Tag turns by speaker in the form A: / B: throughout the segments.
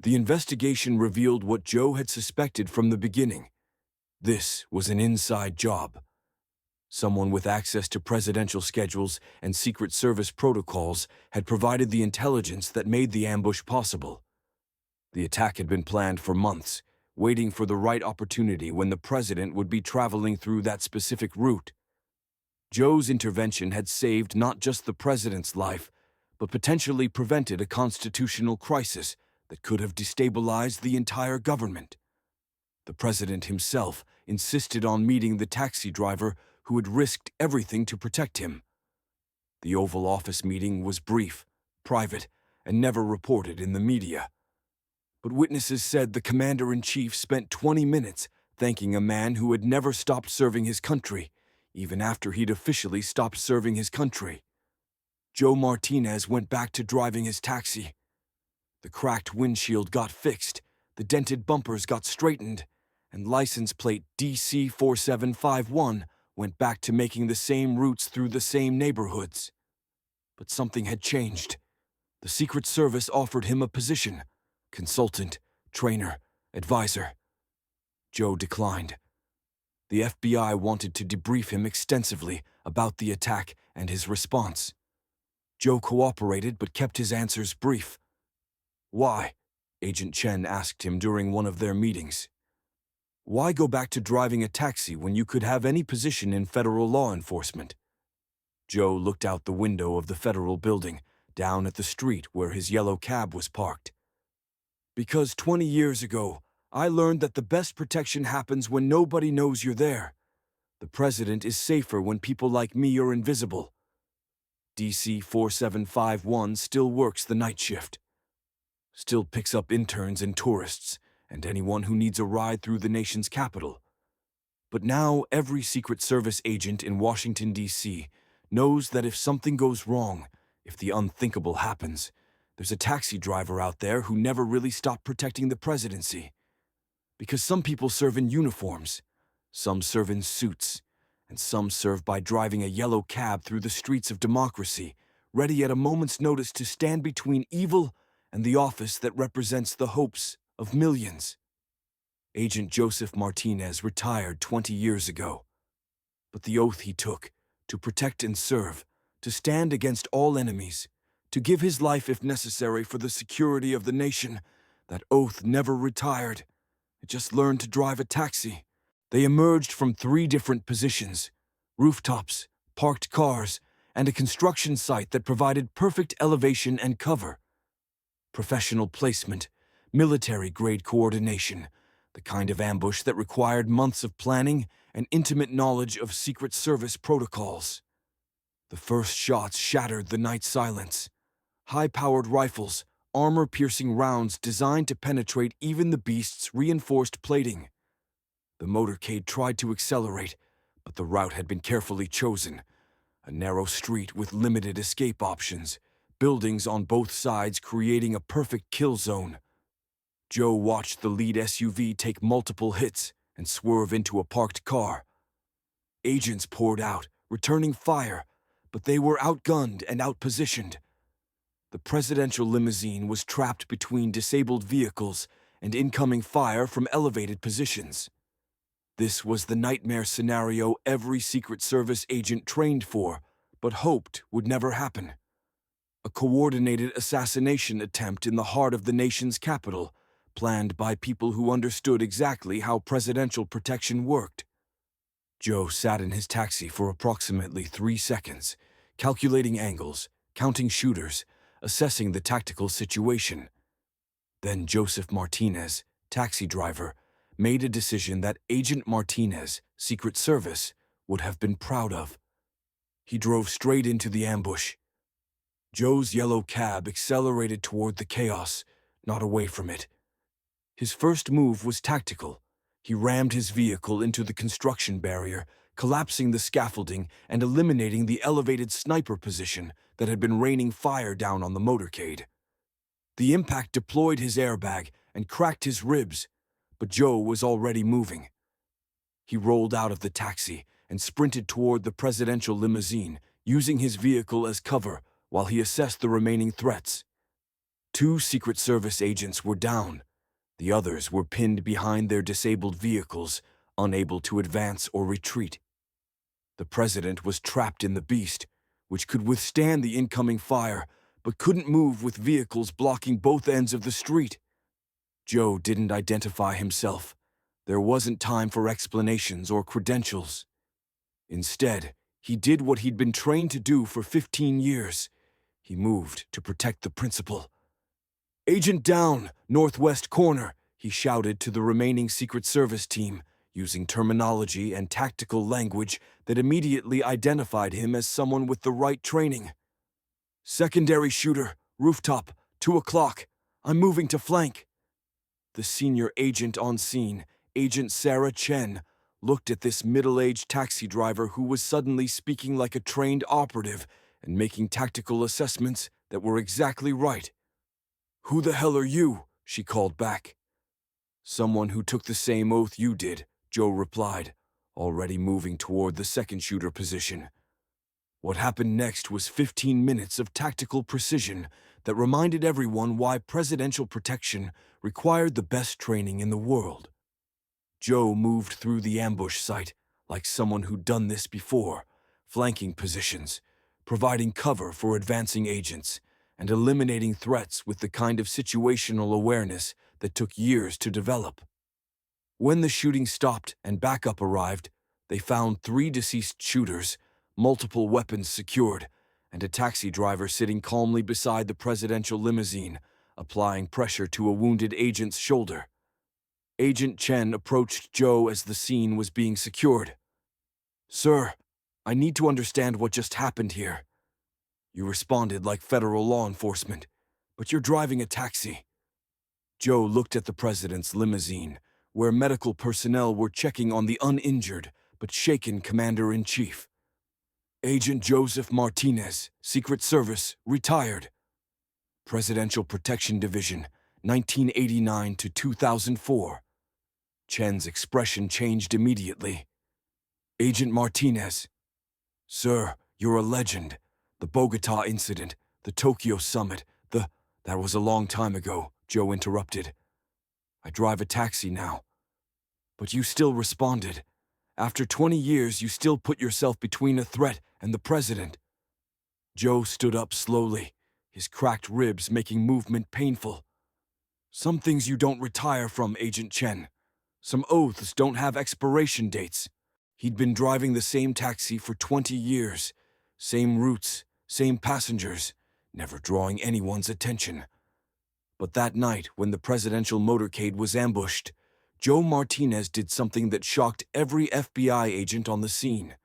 A: The investigation revealed what Joe had suspected from the beginning. This was an inside job. Someone with access to presidential schedules and Secret Service protocols had provided the intelligence that made the ambush possible. The attack had been planned for months, waiting for the right opportunity when the president would be traveling through that specific route. Joe's intervention had saved not just the president's life, but potentially prevented a constitutional crisis that could have destabilized the entire government. The president himself insisted on meeting the taxi driver who had risked everything to protect him. The Oval Office meeting was brief, private, and never reported in the media. But witnesses said the commander-in-chief spent 20 minutes thanking a man who had never stopped serving his country, even after he'd officially stopped serving his country. Joe Martinez went back to driving his taxi. The cracked windshield got fixed, the dented bumpers got straightened, and license plate DC 4751 went back to making the same routes through the same neighborhoods. But something had changed. The Secret Service offered him a position: consultant, trainer, advisor. Joe declined. The FBI wanted to debrief him extensively about the attack and his response. Joe cooperated but kept his answers brief. "Why?" Agent Chen asked him during one of their meetings. "Why go back to driving a taxi when you could have any position in federal law enforcement?" Joe looked out the window of the federal building, down at the street where his yellow cab was parked. "Because 20 years ago, I learned that the best protection happens when nobody knows you're there. The president is safer when people like me are invisible. DC 4751 still works the night shift. Still picks up interns and tourists, and anyone who needs a ride through the nation's capital. But now every Secret Service agent in Washington, D.C. knows that if something goes wrong, if the unthinkable happens, there's a taxi driver out there who never really stopped protecting the presidency. Because some people serve in uniforms, some serve in suits, and some serve by driving a yellow cab through the streets of democracy, ready at a moment's notice to stand between evil and the office that represents the hopes of millions. Agent Joseph Martinez retired 20 years ago. But the oath he took, to protect and serve, to stand against all enemies, to give his life if necessary for the security of the nation, that oath never retired. It just learned to drive a taxi. They emerged from 3 different positions: rooftops, parked cars, and a construction site that provided perfect elevation and cover. Professional placement, military-grade coordination, the kind of ambush that required months of planning and intimate knowledge of Secret Service protocols. The first shots shattered the night silence. High-powered rifles, armor-piercing rounds designed to penetrate even the beast's reinforced plating. The motorcade tried to accelerate, but the route had been carefully chosen. A narrow street with limited escape options, buildings on both sides creating a perfect kill zone. Joe watched the lead SUV take multiple hits and swerve into a parked car. Agents poured out, returning fire, but they were outgunned and outpositioned. The presidential limousine was trapped between disabled vehicles and incoming fire from elevated positions. This was the nightmare scenario every Secret Service agent trained for, but hoped would never happen. A coordinated assassination attempt in the heart of the nation's capital, planned by people who understood exactly how presidential protection worked. Joe sat in his taxi for approximately 3 seconds, calculating angles, counting shooters, assessing the tactical situation. Then Joseph Martinez, taxi driver, made a decision that Agent Martinez, Secret Service, would have been proud of. He drove straight into the ambush. Joe's yellow cab accelerated toward the chaos, not away from it. His first move was tactical. He rammed his vehicle into the construction barrier, collapsing the scaffolding and eliminating the elevated sniper position that had been raining fire down on the motorcade. The impact deployed his airbag and cracked his ribs, but Joe was already moving. He rolled out of the taxi and sprinted toward the presidential limousine, using his vehicle as cover while he assessed the remaining threats. 2 Secret Service agents were down. The others were pinned behind their disabled vehicles, unable to advance or retreat. The president was trapped in the beast, which could withstand the incoming fire, but couldn't move with vehicles blocking both ends of the street. Joe didn't identify himself. There wasn't time for explanations or credentials. Instead, he did what he'd been trained to do for 15 years. He moved to protect the principal. "Agent down, northwest corner," he shouted to the remaining Secret Service team, using terminology and tactical language that immediately identified him as someone with the right training. "Secondary shooter, rooftop, 2 o'clock. I'm moving to flank." The senior agent on scene, Agent Sarah Chen, looked at this middle-aged taxi driver who was suddenly speaking like a trained operative and making tactical assessments that were exactly right. "Who the hell are you?" she called back. "Someone who took the same oath you did," Joe replied, already moving toward the second shooter position. What happened next was 15 minutes of tactical precision that reminded everyone why presidential protection required the best training in the world. Joe moved through the ambush site like someone who'd done this before, flanking positions, providing cover for advancing agents, and eliminating threats with the kind of situational awareness that took years to develop. When the shooting stopped and backup arrived, they found 3 deceased shooters, multiple weapons secured, and a taxi driver sitting calmly beside the presidential limousine, applying pressure to a wounded agent's shoulder. Agent Chen approached Joe as the scene was being secured. "Sir, I need to understand what just happened here. You responded like federal law enforcement, but you're driving a taxi." Joe looked at the president's limousine, where medical personnel were checking on the uninjured but shaken commander-in-chief. "Agent Joseph Martinez, Secret Service, retired. Presidential Protection Division, 1989 to 2004. Chen's expression changed immediately. "Agent Martinez. Sir, you're a legend. The Bogota incident, the Tokyo summit, That was a long time ago," Joe interrupted. "I drive a taxi now. But you still responded. After 20 years, you still put yourself between a threat and the president." Joe stood up slowly, his cracked ribs making movement painful. "Some things you don't retire from, Agent Chen. Some oaths don't have expiration dates." He'd been driving the same taxi for 20 years, same routes, same passengers, never drawing anyone's attention. But that night, when the presidential motorcade was ambushed, Joe Martinez did something that shocked every FBI agent on the scene.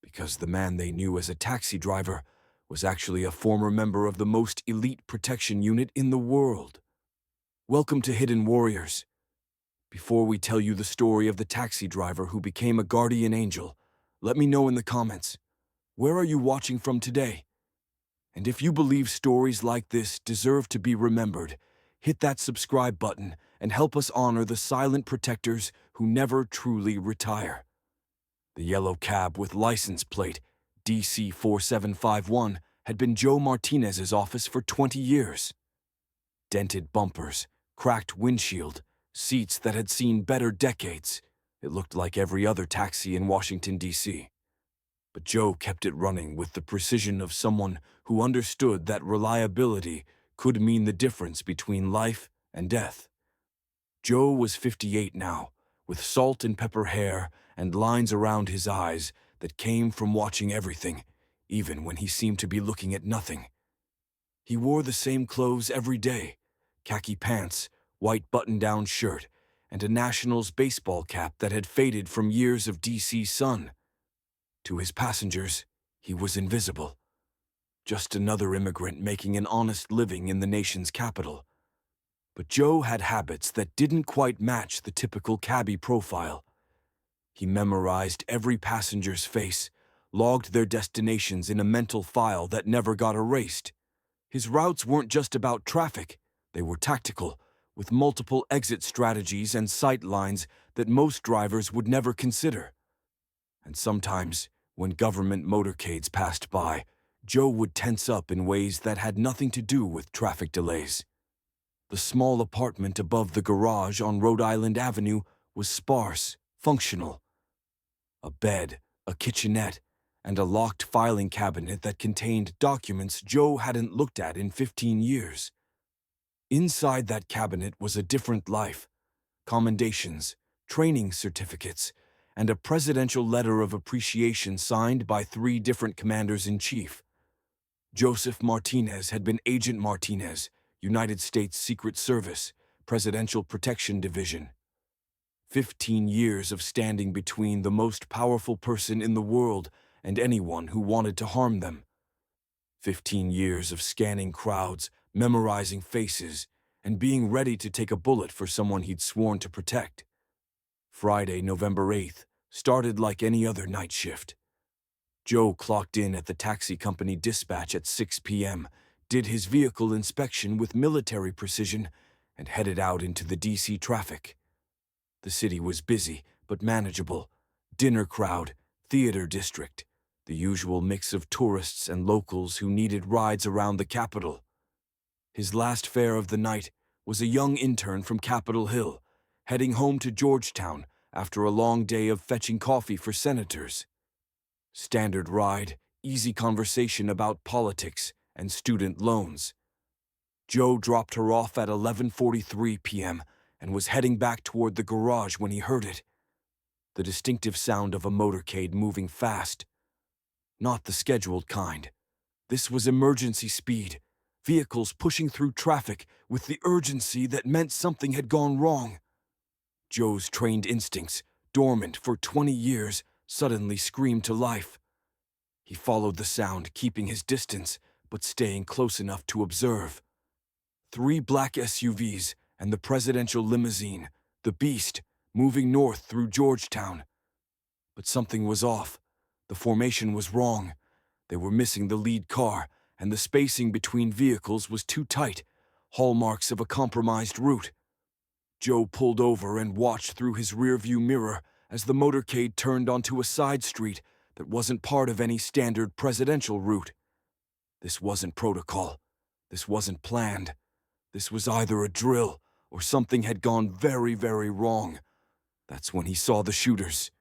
A: Because the man they knew as a taxi driver was actually a former member of the most elite protection unit in the world. Welcome to Hidden Warriors. Before we tell you the story of the taxi driver who became a guardian angel, let me know in the comments, where are you watching from today? And if you believe stories like this deserve to be remembered, hit that subscribe button and help us honor the silent protectors who never truly retire. The yellow cab with license plate DC 4751 had been Joe Martinez's office for 20 years. Dented bumpers, cracked windshield, seats that had seen better decades. It looked like every other taxi in Washington, D.C. But Joe kept it running with the precision of someone who understood that reliability could mean the difference between life and death. Joe was 58 now, with salt and pepper hair and lines around his eyes that came from watching everything, even when he seemed to be looking at nothing. He wore the same clothes every day: khaki pants, white button-down shirt, and a Nationals baseball cap that had faded from years of D.C. sun. To his passengers, he was invisible. Just another immigrant making an honest living in the nation's capital. But Joe had habits that didn't quite match the typical cabbie profile. He memorized every passenger's face, logged their destinations in a mental file that never got erased. His routes weren't just about traffic, they were tactical, with multiple exit strategies and sight lines that most drivers would never consider. And sometimes, when government motorcades passed by, Joe would tense up in ways that had nothing to do with traffic delays. The small apartment above the garage on Rhode Island Avenue was sparse, functional. A bed, a kitchenette, and a locked filing cabinet that contained documents Joe hadn't looked at in 15 years. Inside that cabinet was a different life: commendations, training certificates, and a presidential letter of appreciation signed by 3 different commanders-in-chief. Joseph Martinez had been Agent Martinez, United States Secret Service, Presidential Protection Division. 15 years of standing between the most powerful person in the world and anyone who wanted to harm them. 15 years of scanning crowds, memorizing faces, and being ready to take a bullet for someone he'd sworn to protect. Friday, November 8th, started like any other night shift. Joe clocked in at the taxi company dispatch at 6 p.m., did his vehicle inspection with military precision, and headed out into the D.C. traffic. The city was busy, but manageable. Dinner crowd, theater district, the usual mix of tourists and locals who needed rides around the Capitol. His last fare of the night was a young intern from Capitol Hill, heading home to Georgetown after a long day of fetching coffee for senators. Standard ride, easy conversation about politics and student loans. Joe dropped her off at 11:43 p.m. and was heading back toward the garage when he heard it. The distinctive sound of a motorcade moving fast. Not the scheduled kind. This was emergency speed, vehicles pushing through traffic with the urgency that meant something had gone wrong. Joe's trained instincts, dormant for 20 years, suddenly screamed to life. He followed the sound, keeping his distance, but staying close enough to observe. 3 black SUVs and the presidential limousine, the Beast, moving north through Georgetown. But something was off. The formation was wrong. They were missing the lead car, and the spacing between vehicles was too tight, hallmarks of a compromised route. Joe pulled over and watched through his rearview mirror as the motorcade turned onto a side street that wasn't part of any standard presidential route. This wasn't protocol. This wasn't planned. This was either a drill or something had gone very, very wrong. That's when he saw the shooters.